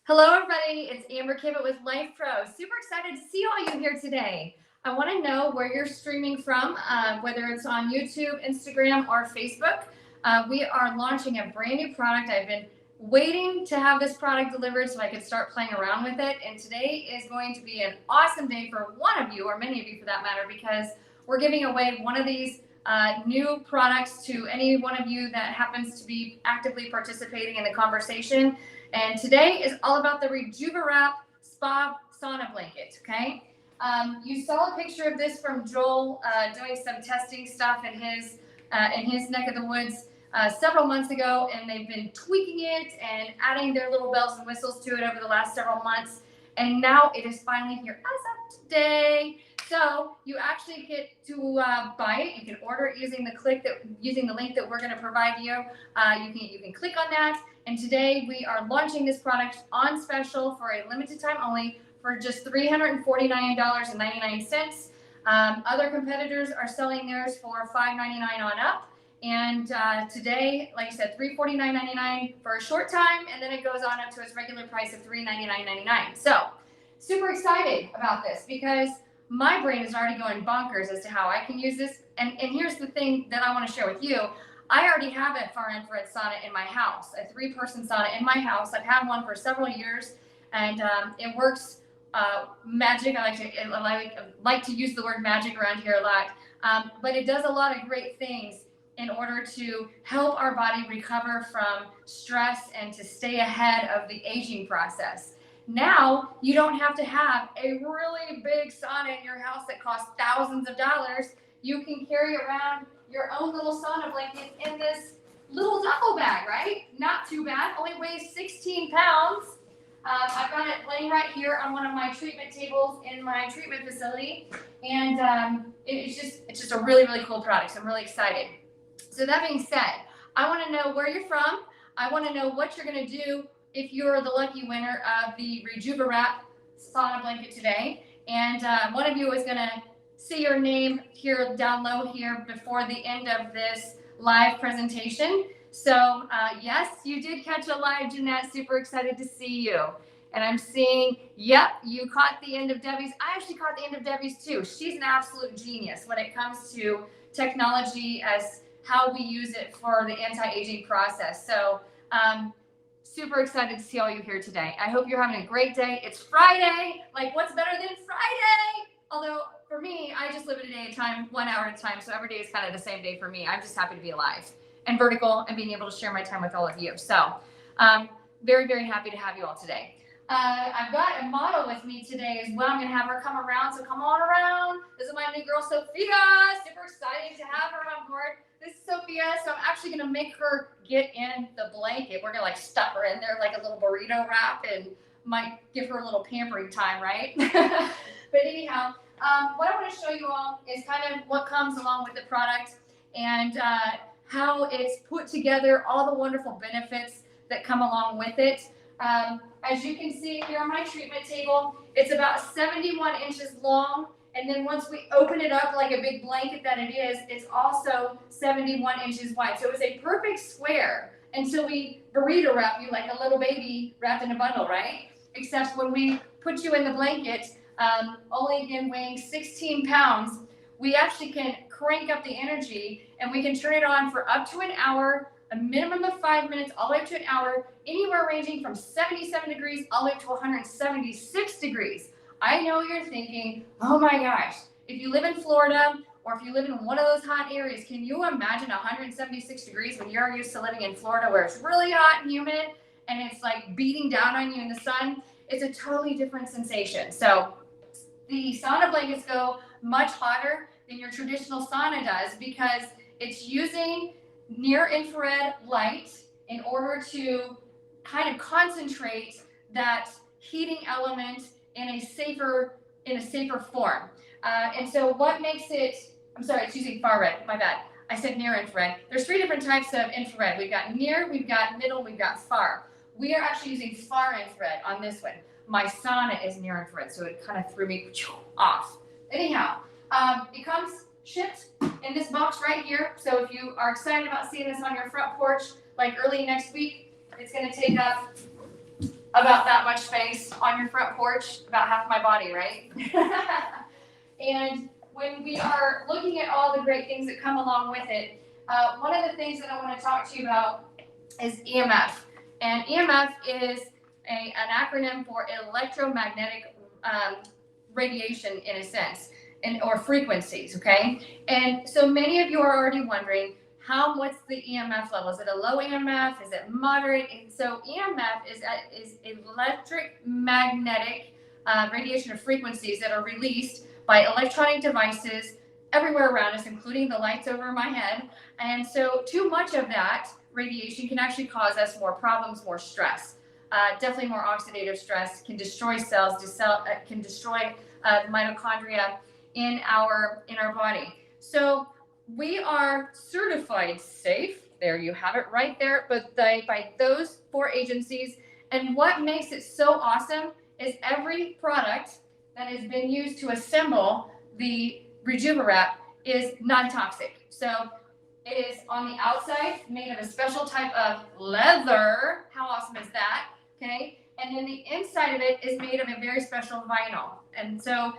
Hello, everybody. It's Amber with Lifepro. Super excited to see all you here today. I want to know where you're streaming from, whether it's on YouTube, Instagram, or Facebook. We are launching a brand new product. I've been waiting to have this product delivered so I could start playing around with it. And today is going to be an awesome day for one of you, or many of you for that matter, because we're giving away one of these new products to any one of you that happens to be actively participating in the conversation. And today is all about the RejuvaWrap Spa Sauna Blanket, okay? You saw a picture of this from Joel doing some testing stuff in his neck of the woods several months ago, and they've been tweaking it and adding their little bells and whistles to it over the last several months. And now it is finally here as of today. So you actually get to buy it. You can order it using the link that we're going to provide you. You can click on that. And today we are launching this product on special for a limited time only for just $349.99. Other competitors are selling theirs for $5.99 on up. And today, like I said, $349.99 for a short time, and then it goes on up to its regular price of $399.99. So super excited about this because my brain is already going bonkers as to how I can use this. And here's the thing that I want to share with you. I already have a far infrared sauna in my house, a 3-person sauna in my house. I've had one for several years, and it works magic. I like to use the word magic around here a lot, but it does a lot of great things in order to help our body recover from stress and to stay ahead of the aging process. Now, you don't have to have a really big sauna in your house that costs thousands of dollars. You can carry around your own little sauna blanket in this little duffel bag, right? Not too bad, only weighs 16 pounds. I've got it laying right here on one of my treatment tables in my treatment facility. And it's just a really, really cool product. So I'm really excited. So that being said, I want to know where you're from. I want to know what you're going to do if you're the lucky winner of the RejuvaWrap Sauna Blanket today. And one of you is going to see your name here down low here before the end of this live presentation. So yes, you did catch a live, Jeanette. Super excited to see you. And I'm seeing, yep, you caught the end of Debbie's. I actually caught the end of Debbie's too. She's an absolute genius when it comes to technology as how we use it for the anti-aging process. So super excited to see all you here today. I hope you're having a great day. It's Friday. Like, what's better than Friday? Although for me, I just live it a day at a time, 1 hour at a time. So every day is kind of the same day for me. I'm just happy to be alive and vertical and being able to share my time with all of you. So very, very happy to have you all today. I've got a model with me today as well. I'm going to have her come around. So come on around. This is my new girl, Sophia. Super excited to have her on board. This is Sophia. So I'm actually going to make her get in the blanket. We're going to like stuff her in there like a little burrito wrap and might give her a little pampering time, right? But anyhow, what I want to show you all is kind of what comes along with the product and how it's put together, all the wonderful benefits that come along with it. As you can see here on my treatment table, it's about 71 inches long. And then once we open it up like a big blanket that it is, it's also 71 inches wide. So it's a perfect square until we burrito wrap you like a little baby wrapped in a bundle, right? Except when we put you in the blanket, only again weighing 16 pounds, we actually can crank up the energy and we can turn it on for up to an hour, a minimum of 5 minutes, all the way up to an hour, anywhere ranging from 77 degrees all the way up to 176 degrees. I know you're thinking, oh my gosh, if you live in Florida or if you live in one of those hot areas, can you imagine 176 degrees when you're used to living in Florida where it's really hot and humid and it's like beating down on you in the sun? It's a totally different sensation. So the sauna blankets go much hotter than your traditional sauna does because it's using near infrared light in order to kind of concentrate that heating element in a safer form. And so what makes it, I'm sorry, it's using far red, my bad. I said near infrared. There's 3 different types of infrared. We've got near, we've got middle, we've got far. We are actually using far infrared on this one. My sauna is near infrared, so it kind of threw me off. Anyhow, it comes shipped in this box right here. So if you are excited about seeing this on your front porch, like early next week, it's going to take up about that much space on your front porch, about half my body, right? And when we are looking at all the great things that come along with it, one of the things that I want to talk to you about is EMF. And EMF is an acronym for electromagnetic radiation, in a sense, or frequencies, okay? And so many of you are already wondering, what's the EMF level? Is it a low EMF? Is it moderate? And so EMF is electric magnetic radiation of frequencies that are released by electronic devices everywhere around us, including the lights over my head. And so too much of that radiation can actually cause us more problems, more stress. Definitely more oxidative stress, can destroy cells, can destroy mitochondria in our body. So we are certified safe. There you have it right there, but by those 4 agencies. And what makes it so awesome is every product that has been used to assemble the RejuvaWrap is non-toxic. So it is on the outside made of a special type of leather. How awesome is that? Okay. And then the inside of it is made of a very special vinyl. And so,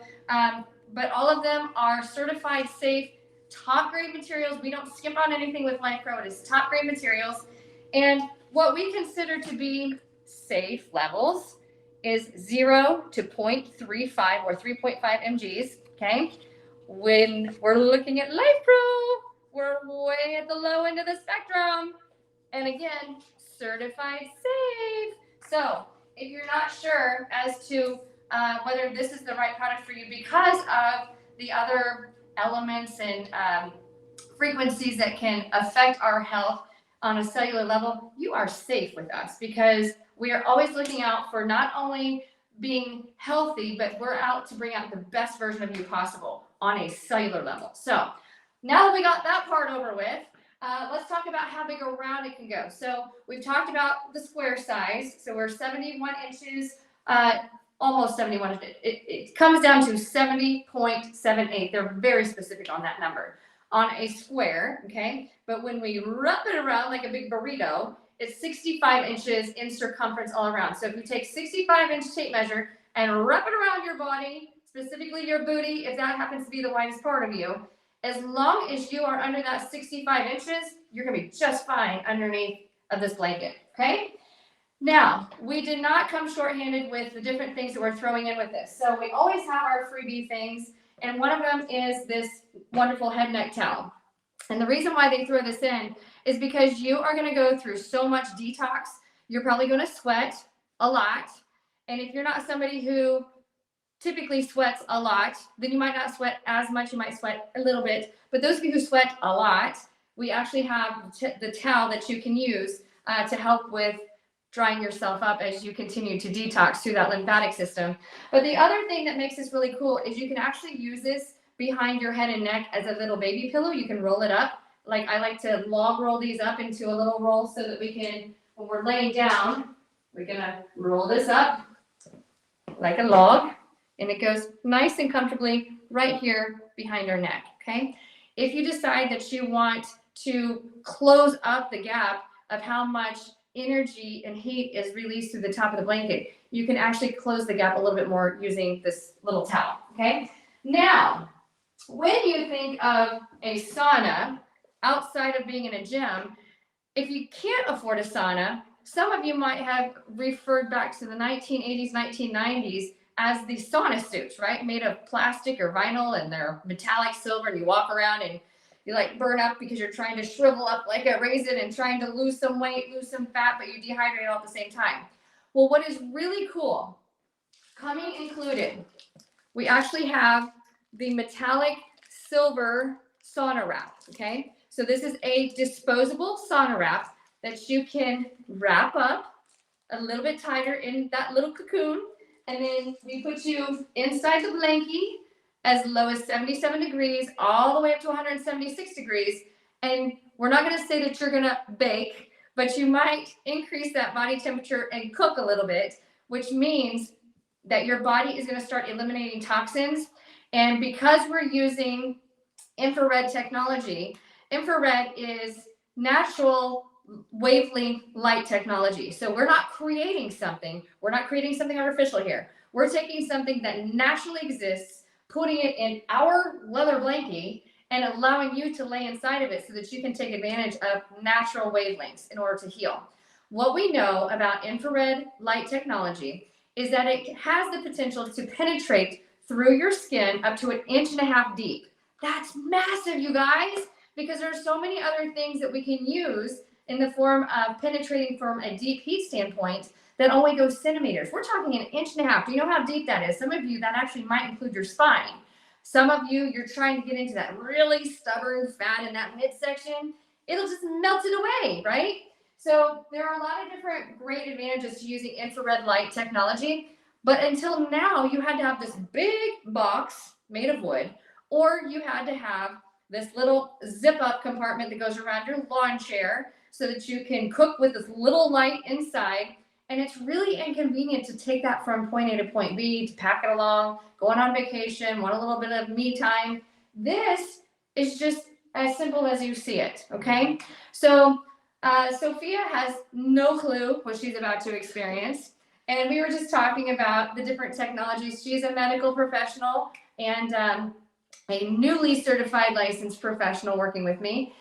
but all of them are certified safe, top grade materials. We don't skip on anything with Lifepro. It is top grade materials. And what we consider to be safe levels is 0 to 0.35 or 3.5 mgs, okay? When we're looking at Lifepro, we're way at the low end of the spectrum. And again, certified safe. So if you're not sure as to whether this is the right product for you because of the other elements and frequencies that can affect our health on a cellular level, you are safe with us because we are always looking out for not only being healthy, but we're out to bring out the best version of you possible on a cellular level. So now that we got that part over with, let's talk about how big around it can go. So we've talked about the square size. So we're 71 inches, almost 71. It comes down to 70.78. They're very specific on that number on a square, okay? But when we wrap it around like a big burrito, it's 65 inches in circumference all around. So if you take 65-inch tape measure and wrap it around your body, specifically your booty, if that happens to be the widest part of you, as long as you are under that 65 inches, you're gonna be just fine underneath of this blanket, okay? Now, we did not come shorthanded with the different things that we're throwing in with this. So we always have our freebie things, and one of them is this wonderful head neck towel. And the reason why they throw this in is because you are going to go through so much detox. You're probably going to sweat a lot. And if you're not somebody who typically sweats a lot, then you might not sweat as much. You might sweat a little bit. But those of you who sweat a lot, we actually have the towel that you can use to help with drying yourself up as you continue to detox through that lymphatic system. But the other thing that makes this really cool is you can actually use this behind your head and neck as a little baby pillow. You can roll it up. Like I like to log roll these up into a little roll so that we can, when we're laying down, we're gonna roll this up like a log, and it goes nice and comfortably right here behind our neck, okay? If you decide that you want to close up the gap of how much energy and heat is released through the top of the blanket, you can actually close the gap a little bit more using this little towel, okay? Now, when you think of a sauna, outside of being in a gym, if you can't afford a sauna, some of you might have referred back to the 1980s, 1990s as the sauna suits, right? Made of plastic or vinyl, and they're metallic silver, and you walk around and you like burn up because you're trying to shrivel up like a raisin and trying to lose some weight, lose some fat, but you dehydrate all at the same time. Well, what is really cool, coming included, we actually have the metallic silver sauna wrap, okay? So this is a disposable sauna wrap that you can wrap up a little bit tighter in that little cocoon, and then we put you inside the blankie as low as 77 degrees, all the way up to 176 degrees. And we're not gonna say that you're gonna bake, but you might increase that body temperature and cook a little bit, which means that your body is gonna start eliminating toxins. And because we're using infrared technology, infrared is natural wavelength light technology. So we're not creating something. We're not creating something artificial here. We're taking something that naturally exists, putting it in our leather blankie, and allowing you to lay inside of it so that you can take advantage of natural wavelengths in order to heal. What we know about infrared light technology is that it has the potential to penetrate through your skin up to 1.5 inches deep. That's massive, you guys, because there's so many other things that we can use in the form of penetrating from a deep heat standpoint that only goes centimeters. We're talking 1.5 inches. Do you know how deep that is? Some of you, that actually might include your spine. Some of you, you're trying to get into that really stubborn fat in that midsection. It'll just melt it away, right? So there are a lot of different great advantages to using infrared light technology. But until now, you had to have this big box made of wood, or you had to have this little zip up compartment that goes around your lawn chair so that you can cook with this little light inside. And it's really inconvenient to take that from point A to point B, to pack it along, going on vacation, want a little bit of me time. This is just as simple as you see it, okay? So Sophia has no clue what she's about to experience. And we were just talking about the different technologies. She's a medical professional and a newly certified licensed professional working with me.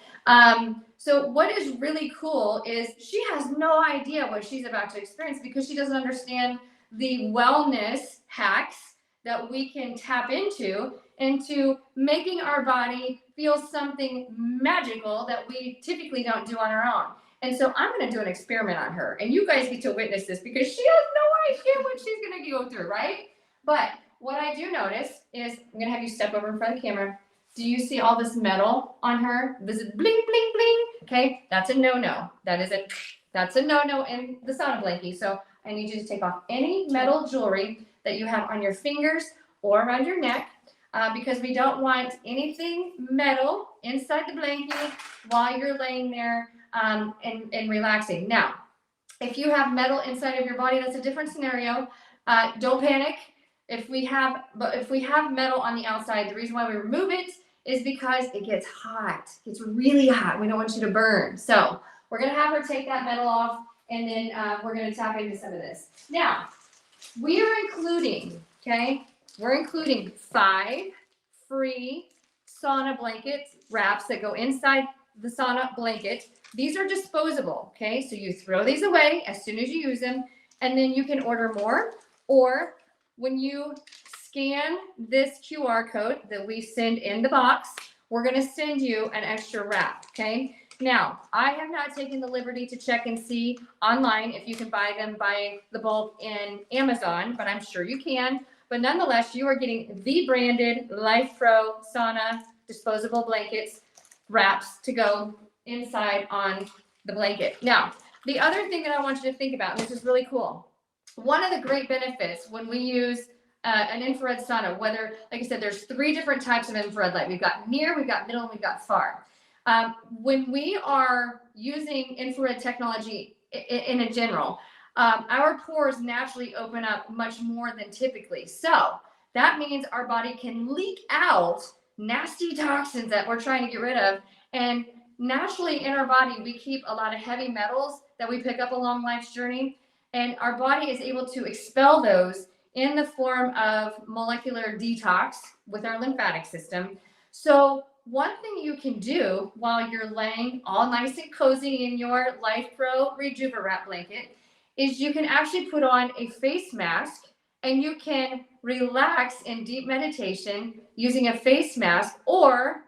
So what is really cool is she has no idea what she's about to experience because she doesn't understand the wellness hacks that we can tap into making our body feel something magical that we typically don't do on our own. And so I'm going to do an experiment on her, and you guys get to witness this because she has no idea what she's going to go through, right? But what I do notice is, I'm going to have you step over in front of the camera. Do you see all this metal on her? This is bling, bling, bling. Okay, that's a no-no. That's a no-no in the sauna blankie. So I need you to take off any metal jewelry that you have on your fingers or around your neck because we don't want anything metal inside the blankie while you're laying there and relaxing. Now, if you have metal inside of your body, that's a different scenario. Don't panic. If we have metal on the outside, the reason why we remove it is because it gets hot. It gets really hot. We don't want you to burn. So we're going to have her take that metal off, and then we're going to tap into some of this. Now, we are including, we're including 5 free sauna blanket wraps that go inside the sauna blanket. These are disposable, okay? So you throw these away as soon as you use them, and then you can order more, or when you scan this QR code that we send in the box, we're going to send you an extra wrap, okay? Now, I have not taken the liberty to check and see online if you can buy them by the bulk in Amazon, but I'm sure you can. But nonetheless, you are getting the branded Lifepro sauna disposable blankets wraps to go inside on the blanket. Now, the other thing that I want you to think about, and this is really cool, one of the great benefits when we use an infrared sauna, whether, like I said, there's 3 different types of infrared light. We've got near, we've got middle, and we've got far. When we are using infrared technology in a general, our pores naturally open up much more than typically. So that means our body can leak out nasty toxins that we're trying to get rid of. And naturally in our body, we keep a lot of heavy metals that we pick up along life's journey. And our body is able to expel those in the form of molecular detox with our lymphatic system. So one thing you can do while you're laying all nice and cozy in your Lifepro RejuvaWrap blanket is you can actually put on a face mask and you can relax in deep meditation using a face mask, or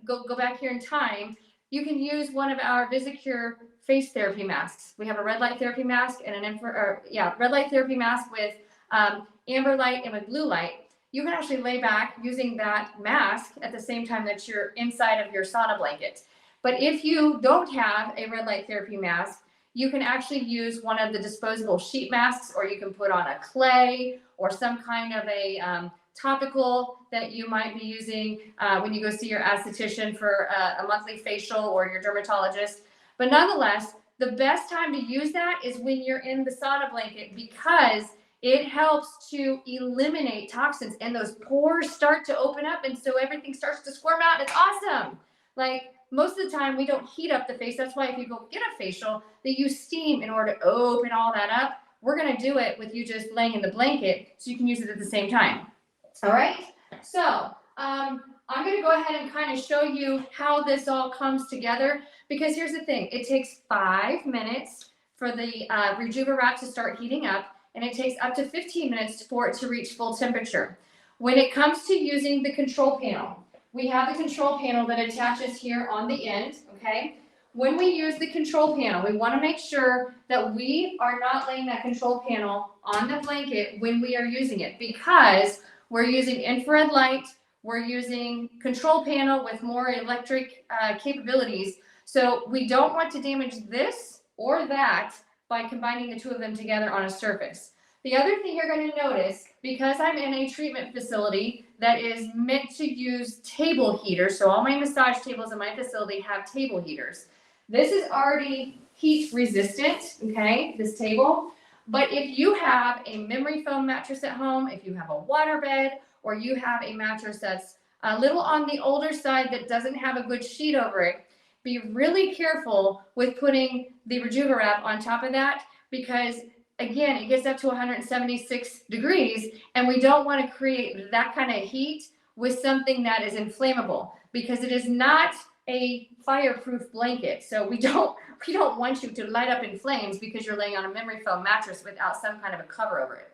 go back here in time, you can use one of our VisiCure face therapy masks. We have a red light therapy mask and red light therapy mask with amber light and with blue light. You can actually lay back using that mask at the same time that you're inside of your sauna blanket. But if you don't have a red light therapy mask, you can actually use one of the disposable sheet masks, or you can put on a clay or some kind of a topical that you might be using when you go see your esthetician for a monthly facial, or your dermatologist. But nonetheless, the best time to use that is when you're in the sauna blanket, because it helps to eliminate toxins and those pores start to open up. And so everything starts to squirm out. It's awesome. Like, most of the time we don't heat up the face. That's why if you go get a facial, they use steam in order to open all that up. We're going to do it with you just laying in the blanket so you can use it at the same time. All right. So I'm going to go ahead and kind of show you how this all comes together, because here's the thing. It takes 5 minutes for the RejuvaWrap to start heating up, and it takes up to 15 minutes for it to reach full temperature. When it comes to using the control panel, we have the control panel that attaches here on the end, okay? When we use the control panel, we want to make sure that we are not laying that control panel on the blanket when we are using it, because we're using infrared light, we're using control panel with more electric capabilities. So we don't want to damage this or that by combining the two of them together on a surface. The other thing you're going to notice, because I'm in a treatment facility that is meant to use table heaters, so all my massage tables in my facility have table heaters. This is already heat resistant, okay, this table. But if you have a memory foam mattress at home, if you have a water bed, or you have a mattress that's a little on the older side that doesn't have a good sheet over it, be really careful with putting the RejuvaWrap on top of that, because again, it gets up to 176 degrees, and we don't want to create that kind of heat with something that is inflammable, because it is not a fireproof blanket. So we don't want you to light up in flames because you're laying on a memory foam mattress without some kind of a cover over it.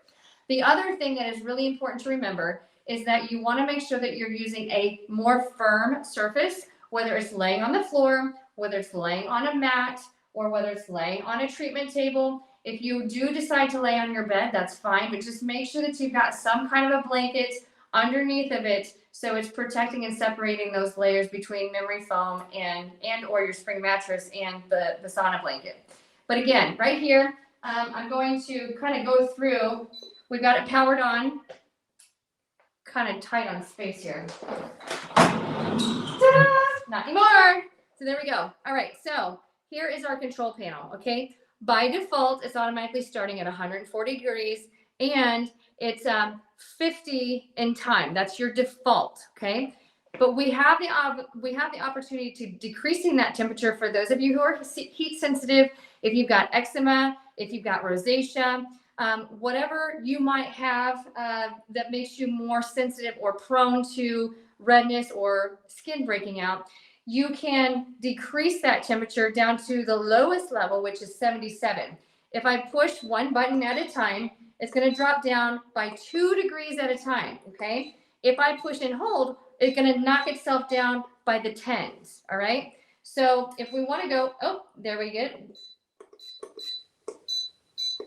The other thing that is really important to remember is that you want to make sure that you're using a more firm surface, whether it's laying on the floor, whether it's laying on a mat, or whether it's laying on a treatment table. If you do decide to lay on your bed, that's fine, but just make sure that you've got some kind of a blanket underneath of it, so it's protecting and separating those layers between memory foam and or your spring mattress and the sauna blanket. But again, right here, I'm going to kind of go through. We've got it powered on, kind of tight on space here. Ta-da! Not anymore. So there we go. All right, so here is our control panel, okay? By default, it's automatically starting at 140 degrees, and it's 50 in time. That's your default, okay? But we have the opportunity to decreasing that temperature for those of you who are heat sensitive. If you've got eczema, if you've got rosacea, whatever you might have that makes you more sensitive or prone to redness or skin breaking out, you can decrease that temperature down to the lowest level, which is 77. If I push one button at a time, it's going to drop down by 2 degrees at a time, okay? If I push and hold, it's going to knock itself down by the tens, all right? So if we want to go, oh, there we get.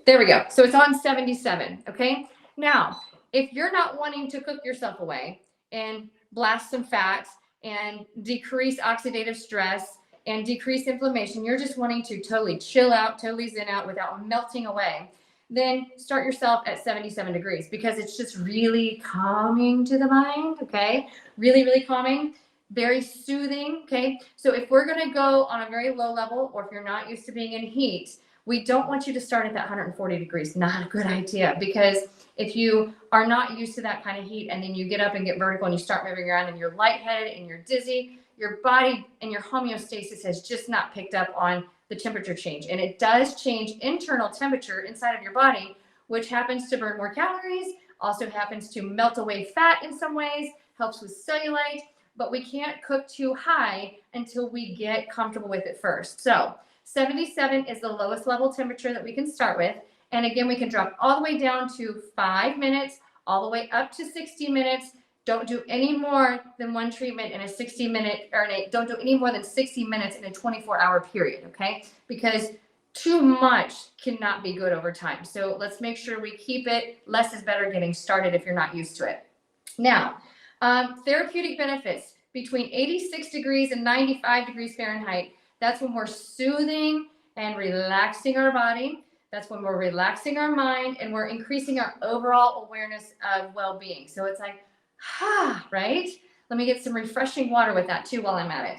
There we go. So it's on 77, okay? Now, if you're not wanting to cook yourself away and blast some fat and decrease oxidative stress and decrease inflammation, you're just wanting to totally chill out, totally zen out without melting away, then start yourself at 77 degrees, because it's just really calming to the mind, okay? Really, really calming, very soothing, okay? So if we're gonna go on a very low level, or if you're not used to being in heat, we don't want you to start at that 140 degrees. Not a good idea, because if you are not used to that kind of heat and then you get up and get vertical and you start moving around and you're lightheaded and you're dizzy, your body and your homeostasis has just not picked up on the temperature change. And it does change internal temperature inside of your body, which happens to burn more calories, also happens to melt away fat in some ways, helps with cellulite, but we can't cook too high until we get comfortable with it first. So 77 is the lowest level temperature that we can start with. And again, we can drop all the way down to 5 minutes, all the way up to 60 minutes. Don't do any more than one treatment in a 60-minute, or don't do any more than 60 minutes in a 24-hour period, okay? Because too much cannot be good over time. So let's make sure we keep it. Less is better getting started if you're not used to it. Now, therapeutic benefits between 86 degrees and 95 degrees Fahrenheit. That's when we're soothing and relaxing our body. That's when we're relaxing our mind, and we're increasing our overall awareness of well-being. So it's like, right? Let me get some refreshing water with that too while I'm at it.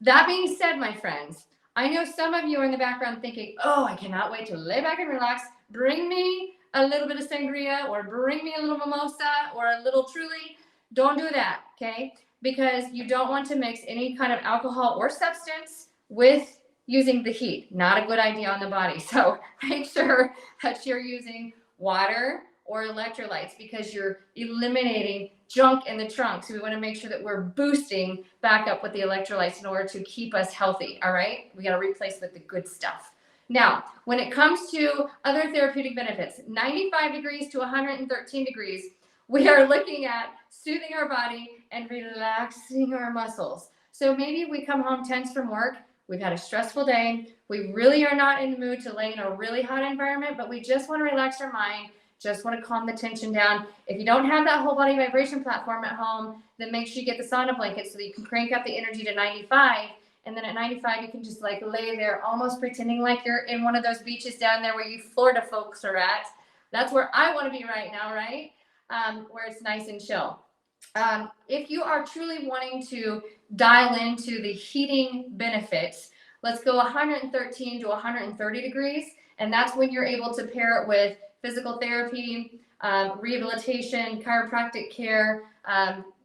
That being said, my friends, I know some of you are in the background thinking, oh, I cannot wait to lay back and relax. Bring me a little bit of sangria, or bring me a little mimosa, or a little Truly. Don't do that, okay? because you don't want to mix any kind of alcohol or substance with using the heat. Not a good idea on the body. So make sure that you're using water or electrolytes because you're eliminating junk in the trunk. So we want to make sure that we're boosting back up with the electrolytes in order to keep us healthy. All right. We got to replace with the good stuff. Now, when it comes to other therapeutic benefits, 95 degrees to 113 degrees, we are looking at soothing our body and relaxing our muscles. So maybe we come home tense from work. We've had a stressful day. We really are not in the mood to lay in a really hot environment, but we just want to relax our mind, just want to calm the tension down. If you don't have that whole body vibration platform at home, then make sure you get the sauna blanket so that you can crank up the energy to 95. And then at 95, you can just like lay there almost pretending like you're in one of those beaches down there where you Florida folks are at. That's where I want to be right now, right? Where it's nice and chill. If you are truly wanting to dial into the heating benefits, let's go 113 to 130 degrees. And that's when you're able to pair it with physical therapy, rehabilitation, chiropractic care,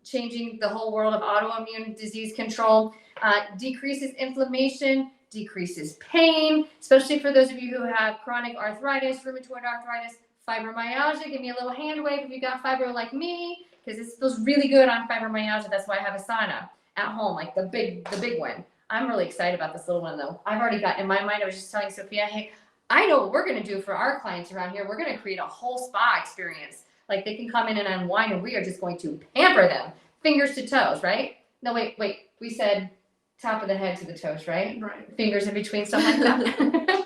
changing the whole world of autoimmune disease control, decreases inflammation, decreases pain, especially for those of you who have chronic arthritis, rheumatoid arthritis, fibromyalgia. Give me a little hand wave if you got fibro like me, because this feels really good on fibromyalgia. That's why I have a sauna at home, like the big one. I'm really excited about this little one though. I've already got in my mind, I was just telling Sophia, hey, I know what we're going to do for our clients around here. We're going to create a whole spa experience. Like they can come in and unwind and we are just going to pamper them fingers to toes, right? No, wait. We said top of the head to the toes, right? Right. Fingers in between, something like that.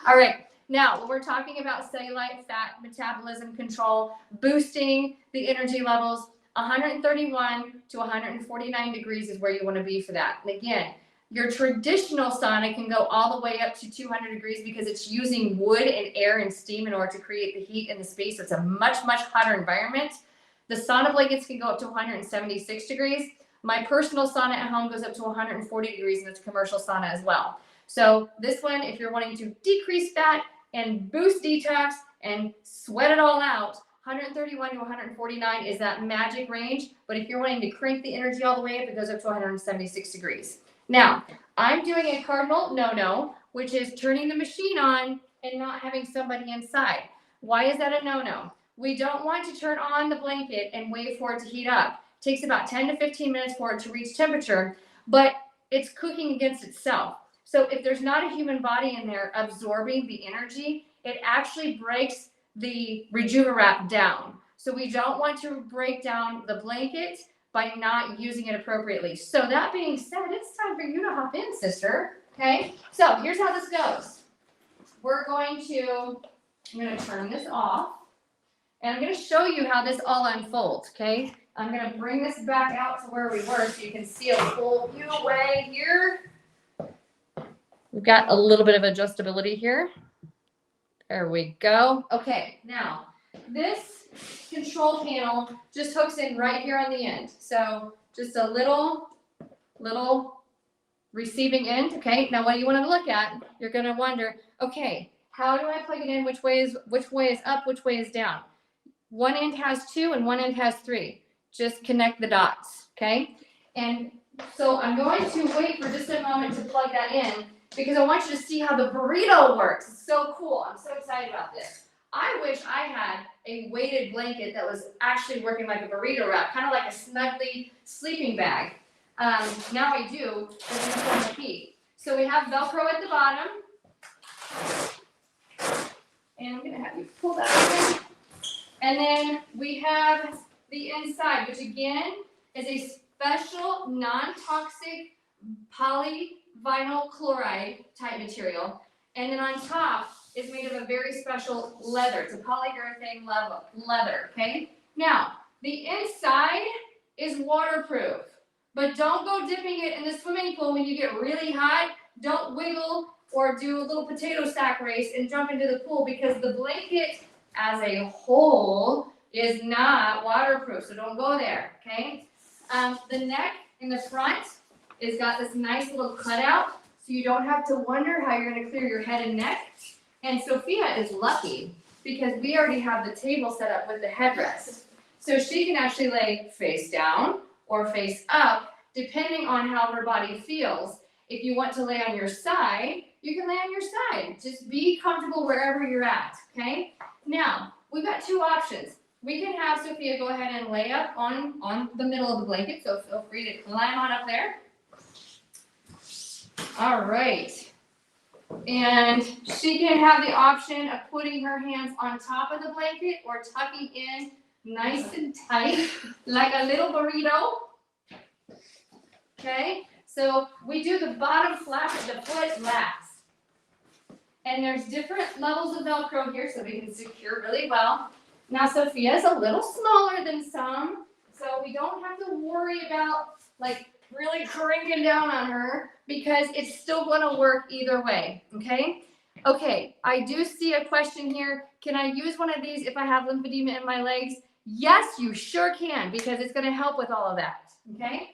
All right. Now, when we're talking about cellulite, fat metabolism control, boosting the energy levels, 131 to 149 degrees is where you want to be for that. And again, your traditional sauna can go all the way up to 200 degrees because it's using wood and air and steam in order to create the heat in the space. So it's a much, much hotter environment. The sauna blankets can go up to 176 degrees. My personal sauna at home goes up to 140 degrees, and it's a commercial sauna as well. So this one, if you're wanting to decrease fat and boost detox and sweat it all out, 131 to 149 is that magic range. But if you're wanting to crank the energy all the way up, it goes up to 176 degrees. Now, I'm doing a cardinal no-no, which is turning the machine on and not having somebody inside. Why is that a no-no? We don't want to turn on the blanket and wait for it to heat up. It takes about 10 to 15 minutes for it to reach temperature, but it's cooking against itself. So if there's not a human body in there absorbing the energy, it actually breaks the RejuvaWrap down. So we don't want to break down the blanket by not using it appropriately. So that being said, it's time for you to hop in, sister. Okay, so here's how this goes. I'm going to turn this off, and I'm going to show you how this all unfolds, okay? I'm going to bring this back out to where we were so you can see a full view away here. We've got a little bit of adjustability here. There we go. Okay, now this control panel just hooks in right here on the end. So just a little receiving end. Okay, now what you want to look at, you're going to wonder, okay, how do I plug it in? Which way is up, which way is down? One end has 2 and one end has 3. Just connect the dots, okay? And so I'm going to wait for just a moment to plug that in because I want you to see how the burrito works. It's so cool. I'm so excited about this. I wish I had a weighted blanket that was actually working like a burrito wrap, kind of like a snuggly sleeping bag. Now I do, but in the form of heat. So we have Velcro at the bottom. And I'm going to have you pull that open. And then we have the inside, which again is a special non-toxic polyvinyl chloride type material. And then on top is made of a very special leather. It's a polyurethane leather, okay? Now, the inside is waterproof, but don't go dipping it in the swimming pool when you get really hot. Don't wiggle or do a little potato sack race and jump into the pool because the blanket as a whole is not waterproof, so don't go there, okay? The neck in the front is got this nice little cutout, so you don't have to wonder how you're going to clear your head and neck. And Sophia is lucky because we already have the table set up with the headrest. So she can actually lay face down or face up, depending on how her body feels. If you want to lay on your side, you can lay on your side. Just be comfortable wherever you're at, okay? Now, we've got two options. We can have Sophia go ahead and lay up on the middle of the blanket, so feel free to climb on up there. All right. And she can have the option of putting her hands on top of the blanket or tucking in nice and tight, like a little burrito. Okay, so we do the bottom flap of the foot last. And there's different levels of Velcro here so we can secure really well. Now Sophia's a little smaller than some, so we don't have to worry about like really cranking down on her because it's still going to work either way, okay? Okay, I do see a question here. Can I use one of these if I have lymphedema in my legs? Yes, you sure can, because it's going to help with all of that, okay?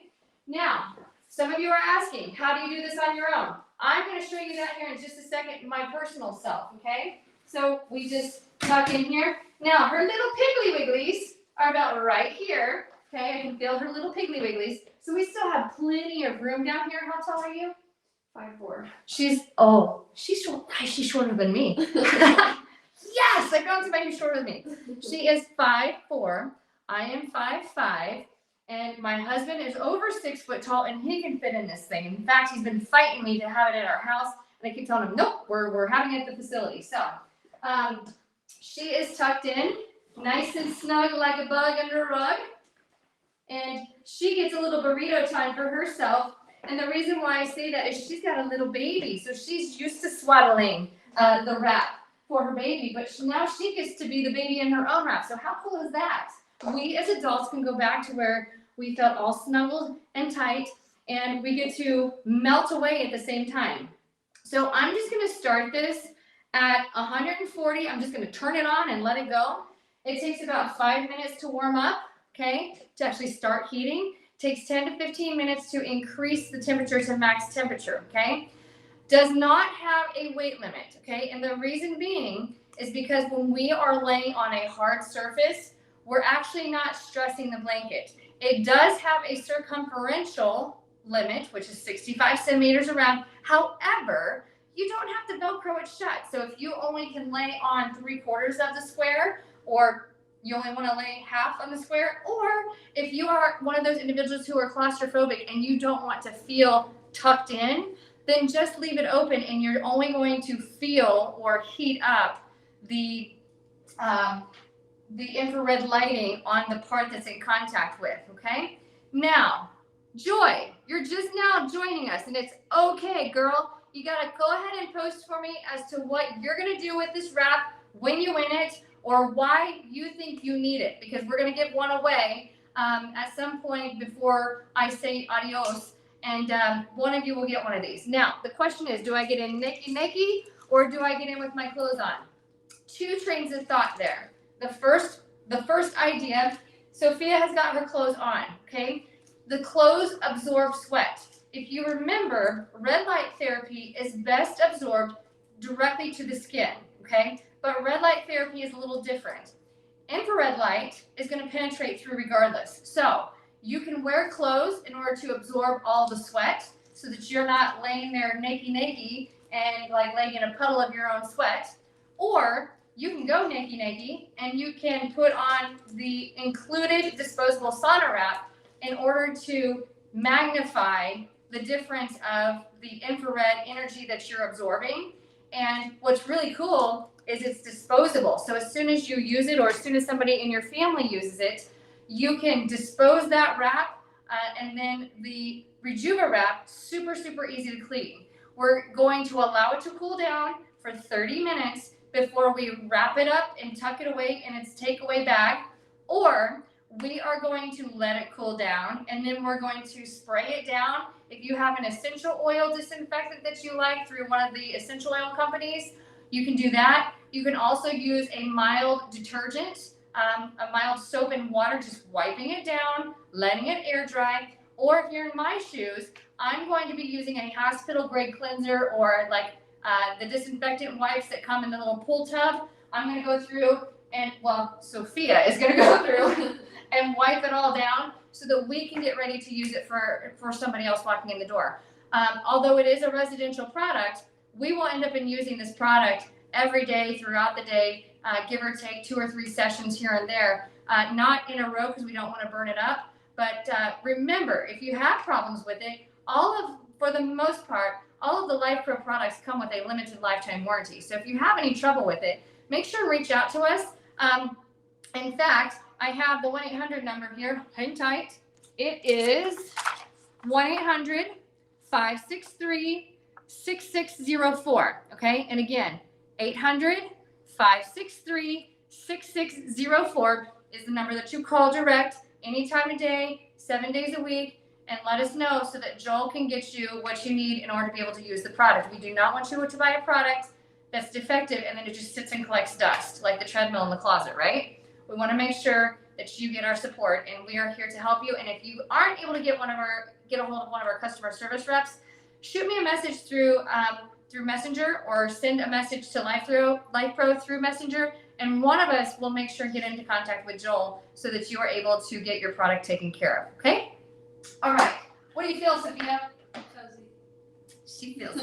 Now, some of you are asking, how do you do this on your own? I'm going to show you that here in just a second, my personal self, okay? So we just tuck in here. Now, her little piggly wigglies are about right here, okay? I can feel her little piggly wigglies. So we still have plenty of room down here. How tall are you? 5'4". She's short. She's shorter than me. Yes, I found somebody who's shorter than me. She is 5'4". I am 5'5". And my husband is over 6 foot tall, and he can fit in this thing. In fact, he's been fighting me to have it at our house, and I keep telling him, nope, we're having it at the facility. So she is tucked in, nice and snug like a bug under a rug. And she gets a little burrito time for herself. And the reason why I say that is she's got a little baby. So she's used to swaddling the wrap for her baby. But now she gets to be the baby in her own wrap. So how cool is that? We as adults can go back to where we felt all snuggled and tight. And we get to melt away at the same time. So I'm just going to start this at 140. I'm just going to turn it on and let it go. It takes about 5 minutes to warm up. Okay, to actually start heating. Takes 10 to 15 minutes to increase the temperature to max temperature, okay? Does not have a weight limit, okay? And the reason being is because when we are laying on a hard surface, we're actually not stressing the blanket. It does have a circumferential limit, which is 65 centimeters around. However, you don't have to Velcro it shut. So if you only can lay on 3/4 of the square, or you only want to lay half on the square, or if you are one of those individuals who are claustrophobic and you don't want to feel tucked in, then just leave it open and you're only going to feel or heat up the infrared lighting on the part that's in contact with, okay? Now, Joy, you're just now joining us, and it's okay, girl. You got to go ahead and post for me as to what you're going to do with this wrap when you win it, or why you think you need it, because we're going to give one away at some point before I say adios, and one of you will get one of these. Now, the question is, do I get in naked, or do I get in with my clothes on? Two trains of thought there. The first idea, Sophia has got her clothes on, okay? The clothes absorb sweat. If you remember, red light therapy is best absorbed directly to the skin, okay? But red light therapy is a little different. Infrared light is going to penetrate through regardless. So you can wear clothes in order to absorb all the sweat so that you're not laying there naked and like laying in a puddle of your own sweat. Or you can go naked and you can put on the included disposable sauna wrap in order to magnify the difference of the infrared energy that you're absorbing. And what's really cool is it's disposable. So as soon as you use it, or as soon as somebody in your family uses it, you can dispose that wrap, and then the RejuvaWrap, super, super easy to clean. We're going to allow it to cool down for 30 minutes before we wrap it up and tuck it away in its takeaway bag, or we are going to let it cool down, and then we're going to spray it down. If you have an essential oil disinfectant that you like through one of the essential oil companies, you can do that. You can also use a mild detergent, a mild soap and water, just wiping it down, letting it air dry. Or if you're in my shoes, I'm going to be using a hospital grade cleanser, or like the disinfectant wipes that come in the little pull tub. I'm going to go through and, well, Sophia is going to go through and wipe it all down so that we can get ready to use it for somebody else walking in the door. Although it is a residential product, we will end up using this product every day throughout the day, give or take 2 or 3 sessions here and there, not in a row because we don't want to burn it up. But remember, if you have problems with it, for the most part, all of the Lifepro products come with a limited lifetime warranty. So if you have any trouble with it, make sure and reach out to us. In fact, I have the 1-800 number here. Hang tight. It is 1-800-563-6604. Okay, and again, 800-563-6604 is the number that you call direct anytime of day, 7 days a week, and let us know so that Joel can get you what you need in order to be able to use the product. We do not want you to buy a product that's defective and then it just sits and collects dust like the treadmill in the closet, right? We want to make sure that you get our support, and we are here to help you. And if you aren't able to get a hold of one of our customer service reps, shoot me a message through Messenger, or send a message to Lifepro through Messenger, and one of us will make sure to get into contact with Joel so that you are able to get your product taken care of. Okay? All right. What do you feel, Sophia? Cozy. She feels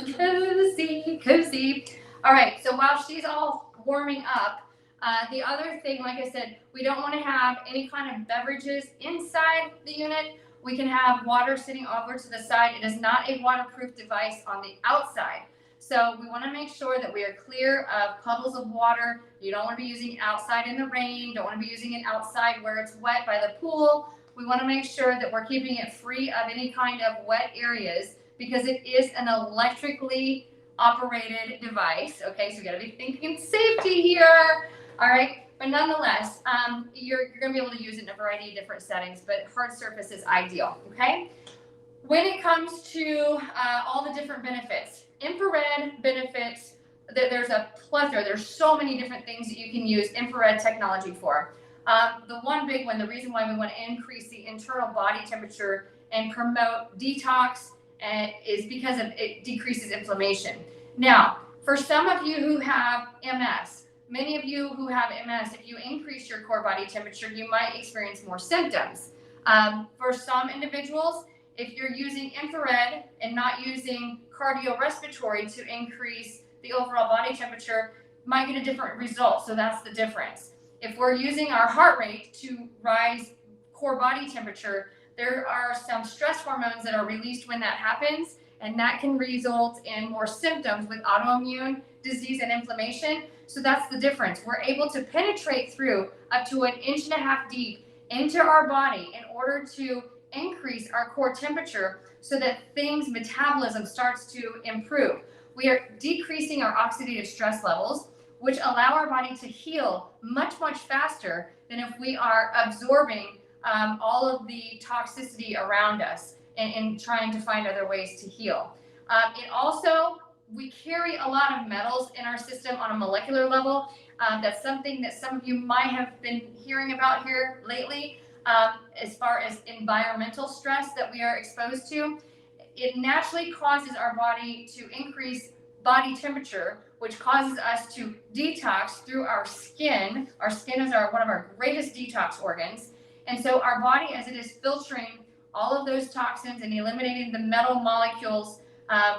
cozy. All right. So while she's all warming up, the other thing, like I said, we don't want to have any kind of beverages inside the unit. We can have water sitting over to the side. It is not a waterproof device on the outside. So we want to make sure that we are clear of puddles of water. You don't want to be using it outside in the rain. Don't want to be using it outside where it's wet by the pool. We want to make sure that we're keeping it free of any kind of wet areas because it is an electrically operated device. Okay, so we got to be thinking safety here. All right, but nonetheless, you're going to be able to use it in a variety of different settings, but hard surface is ideal. Okay, when it comes to all the different benefits, infrared benefits, there's a plethora. There's so many different things that you can use infrared technology for. The one big one, the reason why we want to increase the internal body temperature and promote detox is because it decreases inflammation. Now, for some of you who have MS, many of you who have MS, if you increase your core body temperature, you might experience more symptoms. For some individuals, if you're using infrared and not using cardiorespiratory to increase the overall body temperature, might get a different result. So that's the difference. If we're using our heart rate to rise core body temperature, there are some stress hormones that are released when that happens, and that can result in more symptoms with autoimmune disease and inflammation. So that's the difference. We're able to penetrate through up to 1.5 inches deep into our body in order to increase our core temperature so that metabolism starts to improve. We are decreasing our oxidative stress levels, which allow our body to heal much, much faster than if we are absorbing all of the toxicity around us and trying to find other ways to heal. We carry a lot of metals in our system on a molecular level. That's something that some of you might have been hearing about here lately. As far as environmental stress that we are exposed to, it naturally causes our body to increase body temperature, which causes us to detox through our skin. Our skin is one of our greatest detox organs. And so our body, as it is filtering all of those toxins and eliminating the metal molecules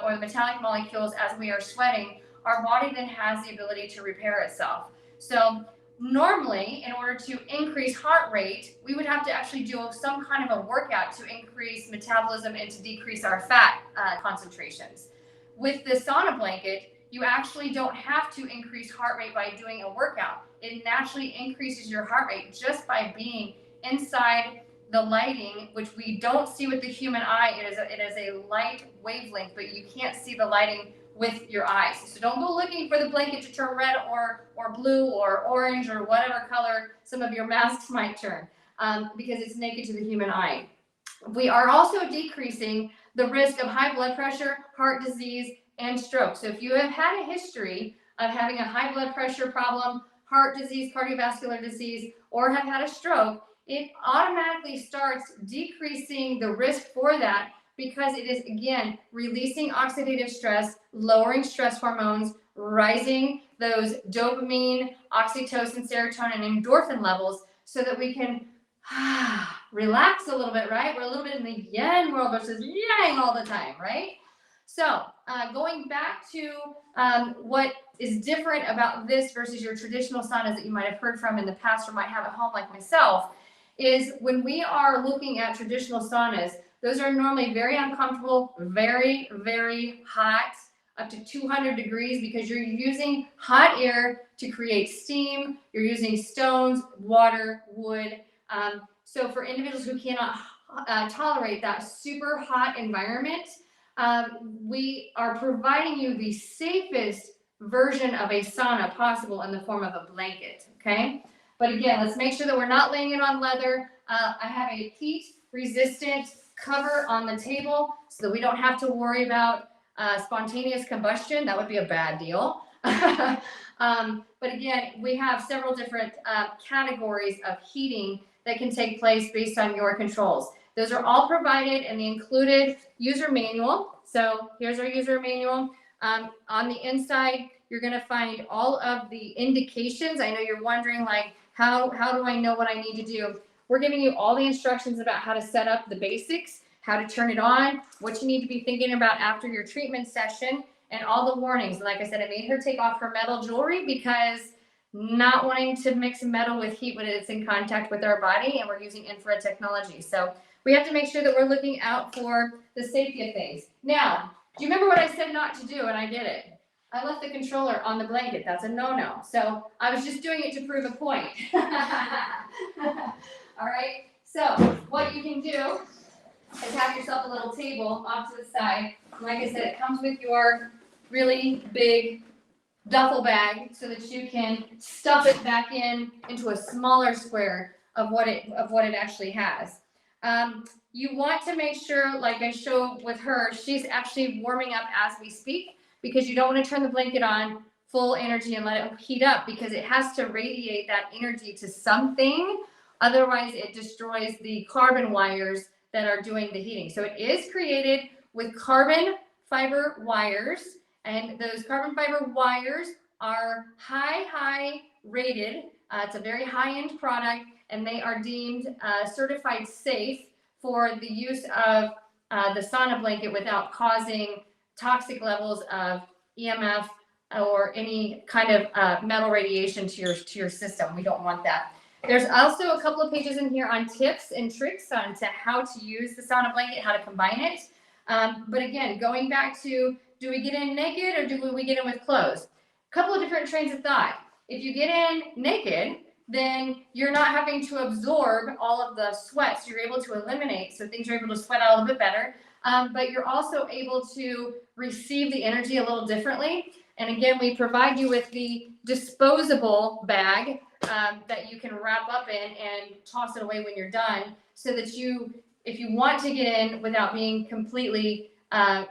or the metallic molecules as we are sweating, our body then has the ability to repair itself. So normally, in order to increase heart rate, we would have to actually do some kind of a workout to increase metabolism and to decrease our fat concentrations. With the sauna blanket, you actually don't have to increase heart rate by doing a workout. It naturally increases your heart rate just by being inside the lighting, which we don't see with the human eye. It is a light wavelength, but you can't see the lighting with your eyes. So don't go looking for the blanket to turn red or blue or orange or whatever color some of your masks might turn, because it's naked to the human eye. We are also decreasing the risk of high blood pressure, heart disease, and stroke. So if you have had a history of having a high blood pressure problem, heart disease, cardiovascular disease, or have had a stroke, it automatically starts decreasing the risk for that, because it is, again, releasing oxidative stress, lowering stress hormones, rising those dopamine, oxytocin, serotonin, and endorphin levels so that we can relax a little bit, right? We're a little bit in the yin world versus yang all the time, right? So going back to what is different about this versus your traditional saunas that you might have heard from in the past or might have at home like myself, is when we are looking at traditional saunas, those are normally very uncomfortable, very, very hot, up to 200 degrees, because you're using hot air to create steam. You're using stones, water, wood. So for individuals who cannot tolerate that super hot environment, we are providing you the safest version of a sauna possible in the form of a blanket, okay? But again, let's make sure that we're not laying it on leather. I have a heat-resistant cover on the table so that we don't have to worry about spontaneous combustion. That would be a bad deal. But again, we have several different categories of heating that can take place based on your controls. Those are all provided in the included user manual. So here's our user manual. On the inside, you're going to find all of the indications. I know you're wondering, like, how do I know what I need to do? We're giving you all the instructions about how to set up the basics, how to turn it on, what you need to be thinking about after your treatment session, and all the warnings. And like I said, I made her take off her metal jewelry because not wanting to mix metal with heat when it's in contact with our body, and we're using infrared technology. So we have to make sure that we're looking out for the safety of things. Now, do you remember what I said not to do, and I did it? I left the controller on the blanket. That's a no-no. So I was just doing it to prove a point. All right, so what you can do is have yourself a little table off to the side. Like I said, it comes with your really big duffel bag so that you can stuff it back into a smaller square of what it actually has. You want to make sure, like I showed with her, she's actually warming up as we speak, because you don't want to turn the blanket on full energy and let it heat up, because it has to radiate that energy to something. Otherwise, it destroys the carbon wires that are doing the heating. So it is created with carbon fiber wires, and those carbon fiber wires are high rated. It's a very high-end product, and they are deemed certified safe for the use of the sauna blanket without causing toxic levels of EMF or any kind of metal radiation to your system. We don't want that. There's also a couple of pages in here on tips and tricks on to how to use the sauna blanket, how to combine it. But again, going back to, do we get in naked or do we get in with clothes? A couple of different trains of thought. If you get in naked, then you're not having to absorb all of the sweat. So you're able to eliminate, so things are able to sweat out a little bit better. But you're also able to receive the energy a little differently. And again, we provide you with the disposable bag that you can wrap up in and toss it away when you're done, so that if you want to get in without being completely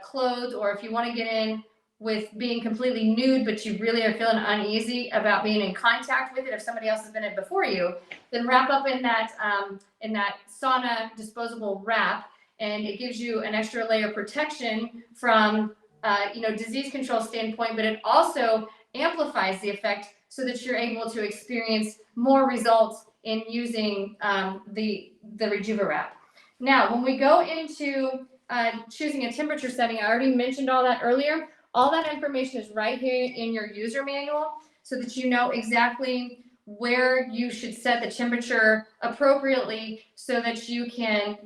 clothed, or if you want to get in with being completely nude, but you really are feeling uneasy about being in contact with it if somebody else has been in before you, then wrap up in that sauna disposable wrap, and it gives you an extra layer of protection from disease control standpoint, but it also amplifies the effect so that you're able to experience more results in using the RejuvaWrap. Now, when we go into choosing a temperature setting, I already mentioned all that earlier. All that information is right here in your user manual, so that you know exactly where you should set the temperature appropriately, so that you can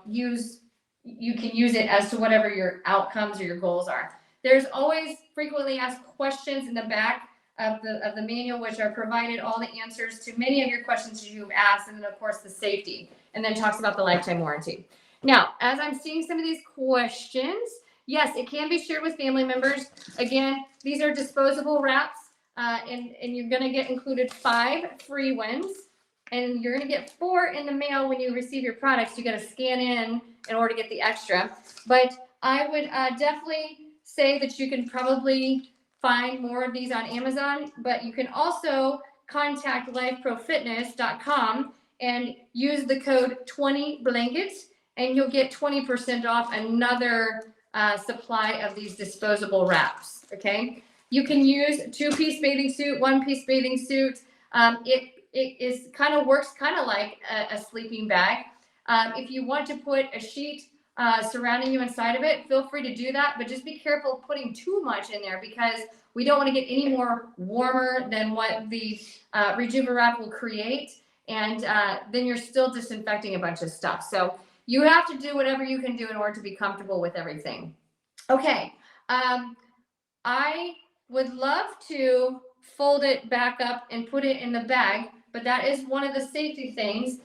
use it as to whatever your outcomes or your goals are. There's always frequently asked questions in the back of the manual, which are provided all the answers to many of your questions you've asked, and then of course the safety, and then talks about the lifetime warranty. Now, as I'm seeing some of these questions, yes, it can be shared with family members. Again, these are disposable wraps, and you're going to get included 5 free ones, and you're going to get 4 in the mail when you receive your products. You got to scan in order to get the extra. But I would definitely say that you can probably find more of these on Amazon, but you can also contact lifeprofitness.com and use the code 20blankets, and you'll get 20% off another supply of these disposable wraps. Okay, you can use 2-piece bathing suit, 1-piece bathing suit. it is kind of works kind of like a sleeping bag. If you want to put a sheet surrounding you inside of it, feel free to do that, but just be careful putting too much in there because we don't want to get any more warmer than what the RejuvaWrap will create, and then you're still disinfecting a bunch of stuff. So you have to do whatever you can do in order to be comfortable with everything. Okay, I would love to fold it back up and put it in the bag, but that is one of the safety things.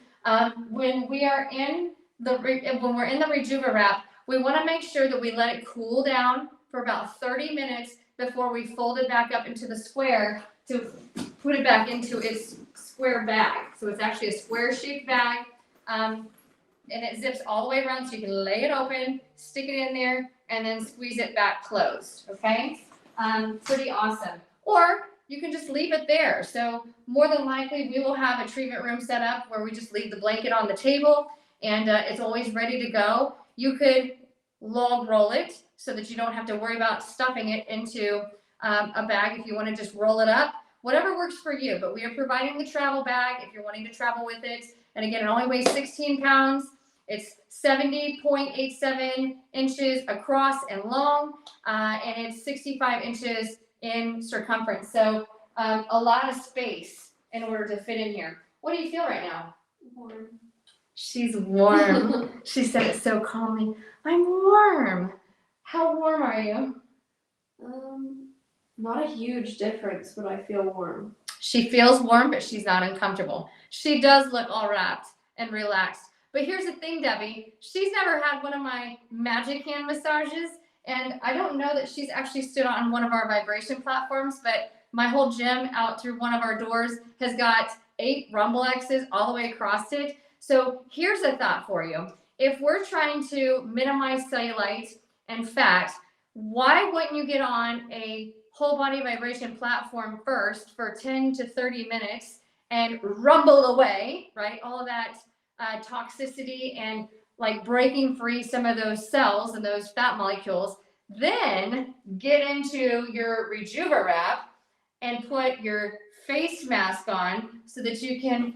When we're in the RejuvaWrap, we want to make sure that we let it cool down for about 30 minutes before we fold it back up into the square to put it back into its square bag. So it's actually a square shaped bag, and it zips all the way around, so you can lay it open, stick it in there, and then squeeze it back closed. Okay, pretty awesome. Or you can just leave it there. So more than likely, we will have a treatment room set up where we just leave the blanket on the table, and it's always ready to go. You could log roll it so that you don't have to worry about stuffing it into a bag if you want to just roll it up. Whatever works for you, but we are providing the travel bag if you're wanting to travel with it. And again, it only weighs 16 pounds. It's 70.87 inches across and long, and it's 65 inches in circumference. So a lot of space in order to fit in here. What do you feel right now? Warm. She's warm. She said it so calmly. I'm warm. How warm are you? Not a huge difference, but I feel warm. She feels warm, but she's not uncomfortable. She does look all wrapped and relaxed. But here's the thing, Debbie. She's never had one of my magic hand massages, and I don't know that she's actually stood on one of our vibration platforms, but my whole gym out through one of our doors has got 8 Rumble X's all the way across it. So here's a thought for you. If we're trying to minimize cellulite and fat, why wouldn't you get on a whole body vibration platform first for 10 to 30 minutes and rumble away, right? All of that toxicity and like breaking free some of those cells and those fat molecules, then get into your RejuvaWrap and put your face mask on so that you can,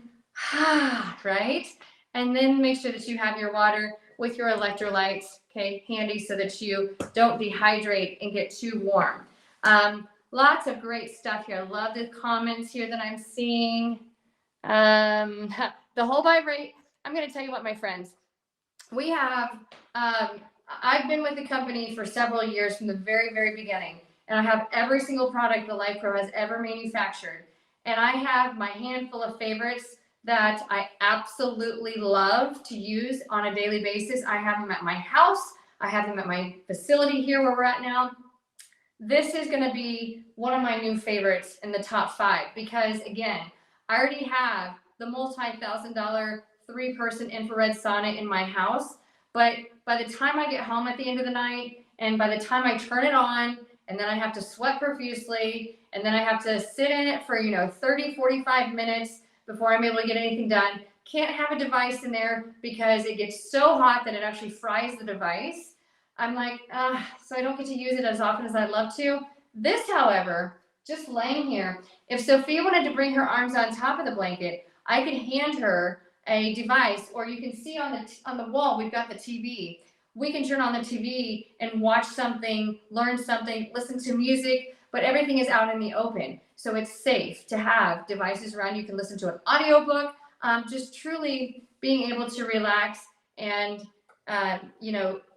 right? And then make sure that you have your water with your electrolytes, okay, handy so that you don't dehydrate and get too warm. Lots of great stuff here. I love the comments here that I'm seeing. The whole vibrate. I'm going to tell you what, my friends. We have, I've been with the company for several years from the very, very beginning. And I have every single product that Lifepro has ever manufactured. And I have my handful of favorites that I absolutely love to use on a daily basis. I have them at my house. I have them at my facility here where we're at now. This is going to be one of my new favorites in the top 5 because, again, I already have the multi-$1,000 3-person infrared sauna in my house. But by the time I get home at the end of the night and by the time I turn it on and then I have to sweat profusely and then I have to sit in it for, 30, 45 minutes before I'm able to get anything done, can't have a device in there because it gets so hot that it actually fries the device. I'm like, so I don't get to use it as often as I'd love to. This, however, just laying here, if Sophia wanted to bring her arms on top of the blanket, I could hand her a device, or you can see on the wall, we've got the TV. We can turn on the TV and watch something, learn something, listen to music, but everything is out in the open. So it's safe to have devices around. You can listen to an audiobook, just truly being able to relax and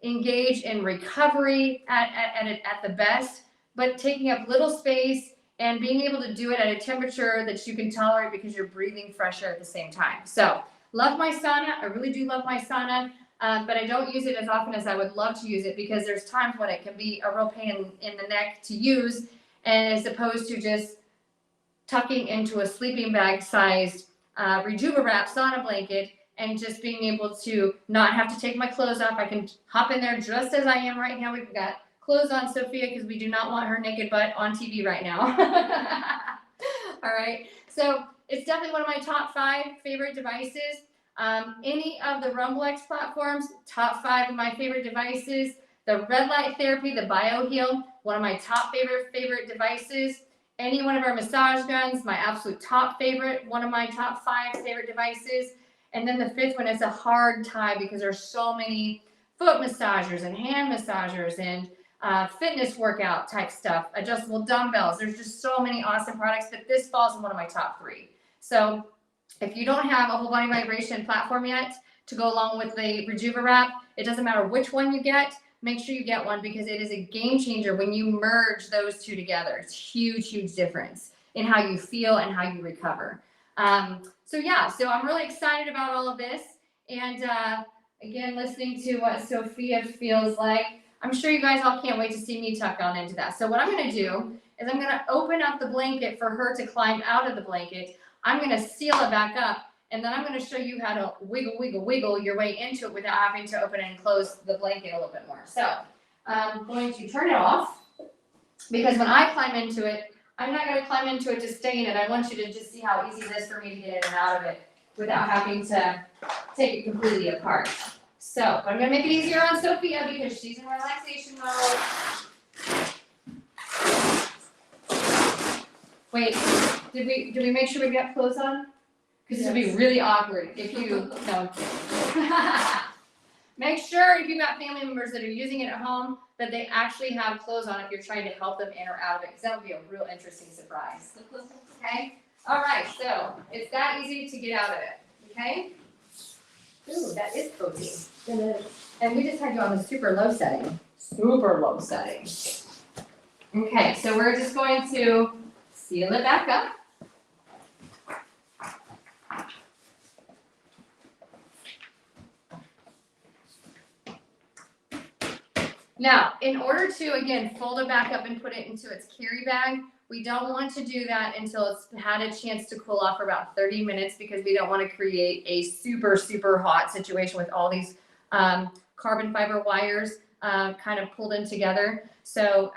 engage in recovery at the best, but taking up little space and being able to do it at a temperature that you can tolerate because you're breathing fresh air at the same time. So love my sauna. I really do love my sauna, but I don't use it as often as I would love to use it because there's times when it can be a real pain in the neck to use, and as opposed to just tucking into a sleeping bag sized RejuvaWrap Sauna Blanket and just being able to not have to take my clothes off. I can hop in there just as I am right now. We've got clothes on Sophia because we do not want her naked butt on TV right now. All right. So it's definitely one of my top 5 favorite devices. Any of the Rumble X platforms, top 5 of my favorite devices. The red light therapy, the BioHeal, one of my top favorite devices. any one of our massage guns, my absolute top favorite, one of my top 5 favorite devices. And then the 5th one is a hard tie because there's so many foot massagers and hand massagers and fitness workout type stuff, adjustable dumbbells. There's just so many awesome products, but this falls in one of my top 3. So if you don't have a whole body vibration platform yet to go along with the RejuvaWrap, it doesn't matter which one you get, make sure you get one because it is a game changer when you merge those two together. It's huge, huge difference in how you feel and how you recover. So I'm really excited about all of this. And again, listening to what Sophia feels like, I'm sure you guys all can't wait to see me tuck on into that. So what I'm going to do is I'm going to open up the blanket for her to climb out of the blanket. I'm going to seal it back up, and then I'm going to show you how to wiggle, wiggle, wiggle your way into it without having to open and close the blanket a little bit more. So I'm going to turn it off because when I climb into it, I'm not going to climb into it to stay in it. I want you to just see how easy it is for me to get in and out of it without having to take it completely apart. So I'm going to make it easier on Sophia because she's in relaxation mode. Wait, did we make sure we got clothes on? Because this would be really awkward if you no. Make sure if you've got family members that are using it at home that they actually have clothes on if you're trying to help them in or out of it, because that would be a real interesting surprise. Okay? All right, so it's that easy to get out of it. Okay? Ooh, that is cozy. It is. And we just had you on the super low setting. Super low setting. Okay, so we're just going to seal it back up. Now, in order to, again, fold it back up and put it into its carry bag, we don't want to do that until it's had a chance to cool off for about 30 minutes because we don't want to create a super, super hot situation with all these carbon fiber wires kind of pulled in together. So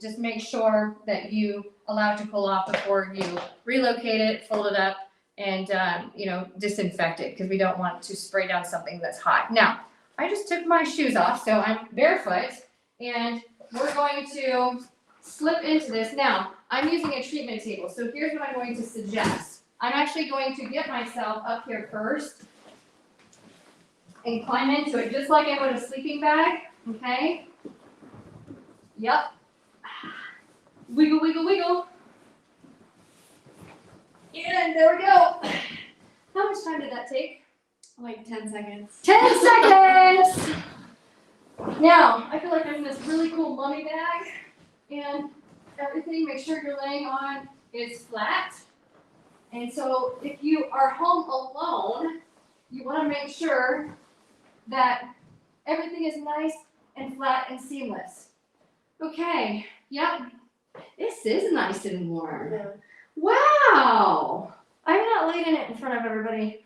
just make sure that you allow it to cool off before you relocate it, fold it up, and disinfect it because we don't want to spray down something that's hot. Now, I just took my shoes off, so I'm barefoot, and we're going to slip into this. Now, I'm using a treatment table, so here's what I'm going to suggest. I'm actually going to get myself up here first and climb into it just like I would a sleeping bag, okay? Yep. Wiggle, wiggle, wiggle. And there we go. How much time did that take? Like 10 seconds. 10 seconds! Now, I feel like I'm in this really cool mummy bag, and everything, make sure you're laying on is flat. And so if you are home alone, you want to make sure that everything is nice and flat and seamless. Okay, yep. This is nice and warm. Yeah. Wow! I'm not laying in it in front of everybody.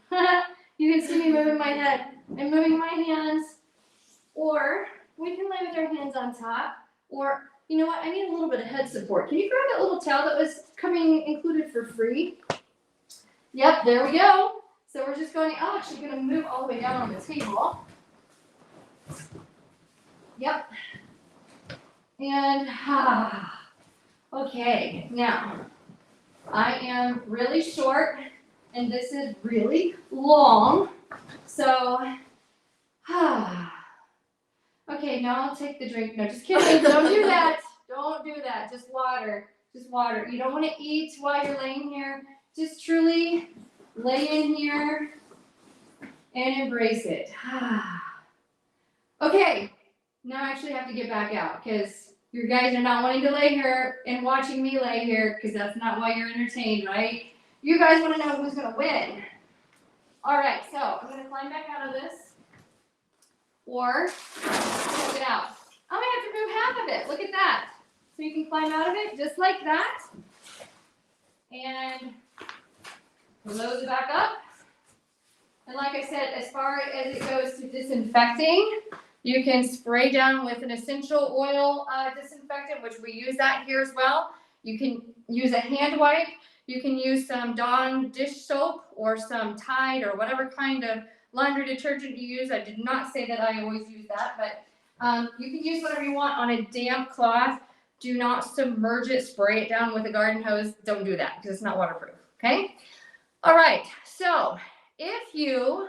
You can see me moving my head and moving my hands. Or we can lay with our hands on top. Or, you know what, I need a little bit of head support. Can you grab that little towel that was coming included for free? Yep, there we go. So we're just actually going to move all the way down on the table. Yep. And, okay, now, I am really short. And this is really long, so, okay, now I'll take the drink. No, just kidding, don't do that. Don't do that, just water, just water. You don't want to eat while you're laying here. Just truly lay in here and embrace it. Okay, now I actually have to get back out because you guys are not wanting to lay here and watching me lay here because that's not why you're entertained, right? You guys want to know who's going to win. All right, so I'm going to climb back out of this. Or, check it out. I'm going to have to move half of it. Look at that. So you can climb out of it just like that. And close it back up. And like I said, as far as it goes to disinfecting, you can spray down with an essential oil disinfectant, which we use that here as well. You can use a hand wipe. You can use some Dawn dish soap or some Tide or whatever kind of laundry detergent you use. I did not say that I always use that, but you can use whatever you want on a damp cloth. Do not submerge it, spray it down with a garden hose. Don't do that because it's not waterproof, okay? All right, so if you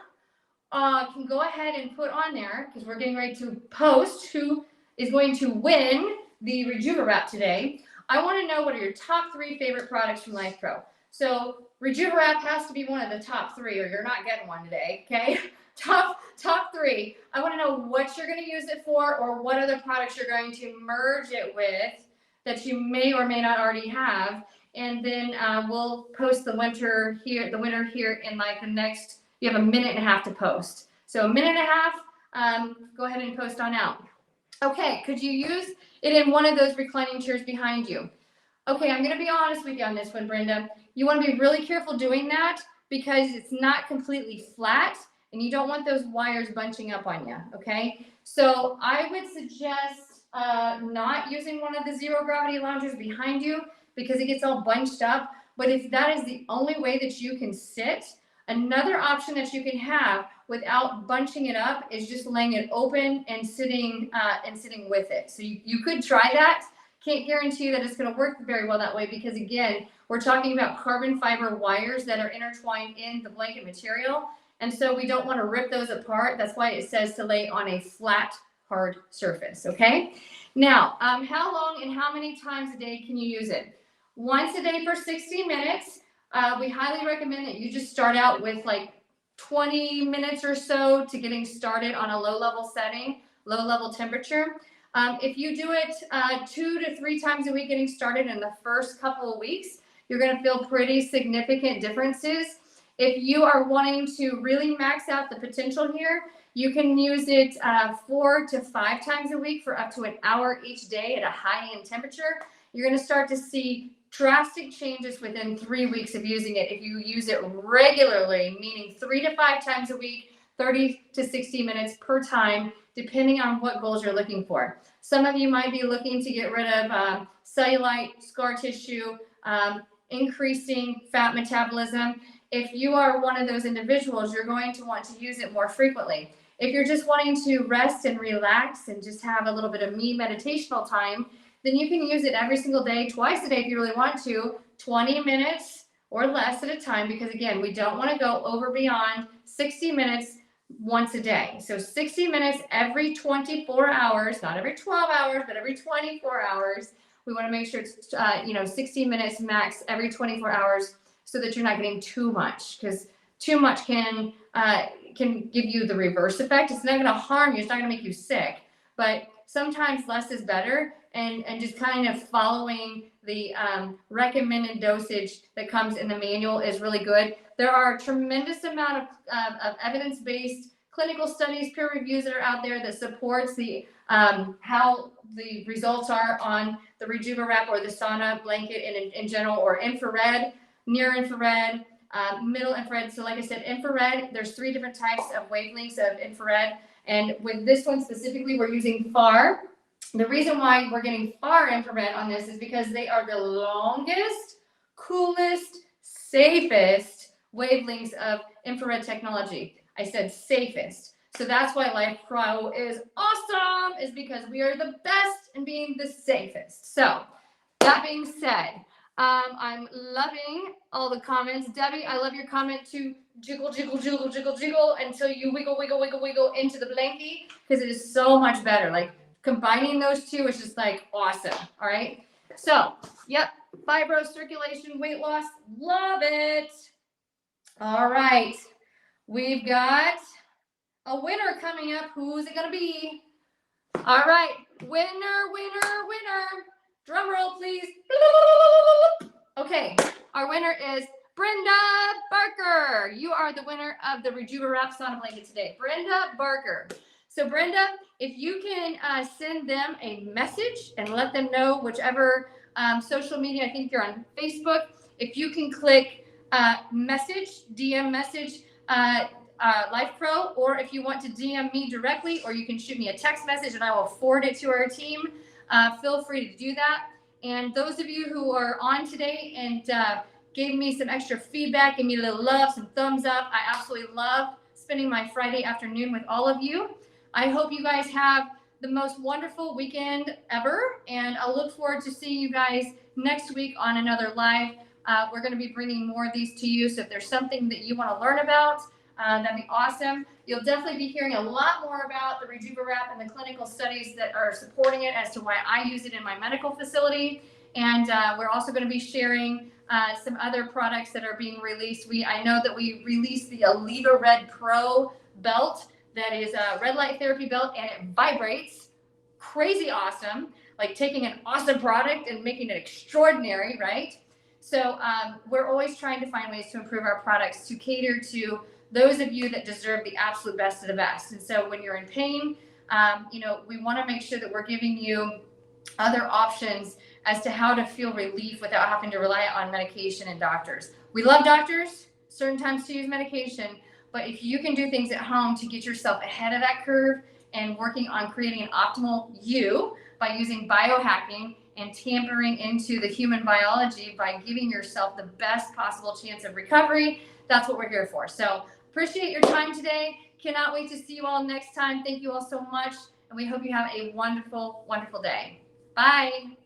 can go ahead and put on there, because we're getting ready to post who is going to win the RejuvaWrap today. I want to know what are your top 3 favorite products from LifePro. So RejuvaWrap has to be one of the top 3 or you're not getting one today, okay? Top 3. I want to know what you're going to use it for or what other products you're going to merge it with that you may or may not already have. And then we'll post the winner here in like the next, you have a minute and a half to post. So a minute and a half, go ahead and post on out. Okay, could you use it in one of those reclining chairs behind you? Okay, I'm gonna be honest with you on this one, Brenda. You wanna be really careful doing that because it's not completely flat and you don't want those wires bunching up on you, okay? So I would suggest not using one of the zero gravity loungers behind you because it gets all bunched up. But if that is the only way that you can sit, another option that you can have without bunching it up is just laying it open and sitting with it. So you could try that. Can't guarantee you that it's going to work very well that way because again, we're talking about carbon fiber wires that are intertwined in the blanket material. And so we don't want to rip those apart. That's why it says to lay on a flat, hard surface. Okay. Now, how long and how many times a day can you use it? Once a day for 60 minutes. We highly recommend that you just start out with like 20 minutes or so to getting started on a low level setting, low level temperature. If you do it 2 to 3 times a week getting started in the first couple of weeks, you're going to feel pretty significant differences. If you are wanting to really max out the potential here, you can use it 4 to 5 times a week for up to an hour each day at a high end temperature. You're going to start to see drastic changes within 3 weeks of using it. If you use it regularly, meaning 3 to 5 times a week, 30 to 60 minutes per time, depending on what goals you're looking for. Some of you might be looking to get rid of cellulite, scar tissue, increasing fat metabolism. If you are one of those individuals, you're going to want to use it more frequently. If you're just wanting to rest and relax and just have a little bit of me meditational time, then you can use it every single day, twice a day if you really want to, 20 minutes or less at a time, because again, we don't want to go over beyond 60 minutes once a day. So 60 minutes every 24 hours, not every 12 hours, but every 24 hours. We want to make sure it's 60 minutes max every 24 hours so that you're not getting too much, because too much can give you the reverse effect. It's not going to harm you. It's not going to make you sick, but sometimes less is better. And just kind of following the recommended dosage that comes in the manual is really good. There are a tremendous amount of evidence-based clinical studies, peer reviews that are out there that supports the how the results are on the RejuvaWrap or the sauna blanket in general, or infrared, near infrared, middle infrared. So like I said, infrared, there's 3 different types of wavelengths of infrared. And with this one specifically, we're using FAR. The reason why we're getting far infrared on this is because they are the longest, coolest, safest wavelengths of infrared technology. I said safest. So that's why LifePro is awesome, is because we are the best in being the safest. So that being said, I'm loving all the comments. Debbie, I love your comment to jiggle, jiggle, jiggle, jiggle, jiggle until you wiggle, wiggle, wiggle, wiggle into the blankie, because it is so much better. Like, combining those two is just like awesome. All right. So, yep. Fibro, circulation, weight loss. Love it. All right. We've got a winner coming up. Who's it going to be? All right. Winner, winner, winner. Drum roll, please. Okay. Our winner is Brenda Barker. You are the winner of the RejuvaWrap Sauna Blanket today. Brenda Barker. So Brenda, if you can send them a message and let them know whichever social media, I think you're on Facebook, if you can click message, DM message LifePro, or if you want to DM me directly, or you can shoot me a text message and I will forward it to our team, feel free to do that. And those of you who are on today and gave me some extra feedback, gave me a little love, some thumbs up, I absolutely love spending my Friday afternoon with all of you. I hope you guys have the most wonderful weekend ever, and I'll look forward to seeing you guys next week on another live. We're going to be bringing more of these to you, so if there's something that you want to learn about, that'd be awesome. You'll definitely be hearing a lot more about the RejuvaWrap and the clinical studies that are supporting it as to why I use it in my medical facility. And we're also going to be sharing some other products that are being released. I know that we released the Rejuva Red Pro belt that is a red light therapy belt, and it vibrates. Crazy awesome. Like taking an awesome product and making it extraordinary, right? So we're always trying to find ways to improve our products to cater to those of you that deserve the absolute best of the best. And so when you're in pain, we want to make sure that we're giving you other options as to how to feel relief without having to rely on medication and doctors. We love doctors, certain times to use medication, but if you can do things at home to get yourself ahead of that curve and working on creating an optimal you by using biohacking and tampering into the human biology by giving yourself the best possible chance of recovery, that's what we're here for. So appreciate your time today. Cannot wait to see you all next time. Thank you all so much. And we hope you have a wonderful, wonderful day. Bye.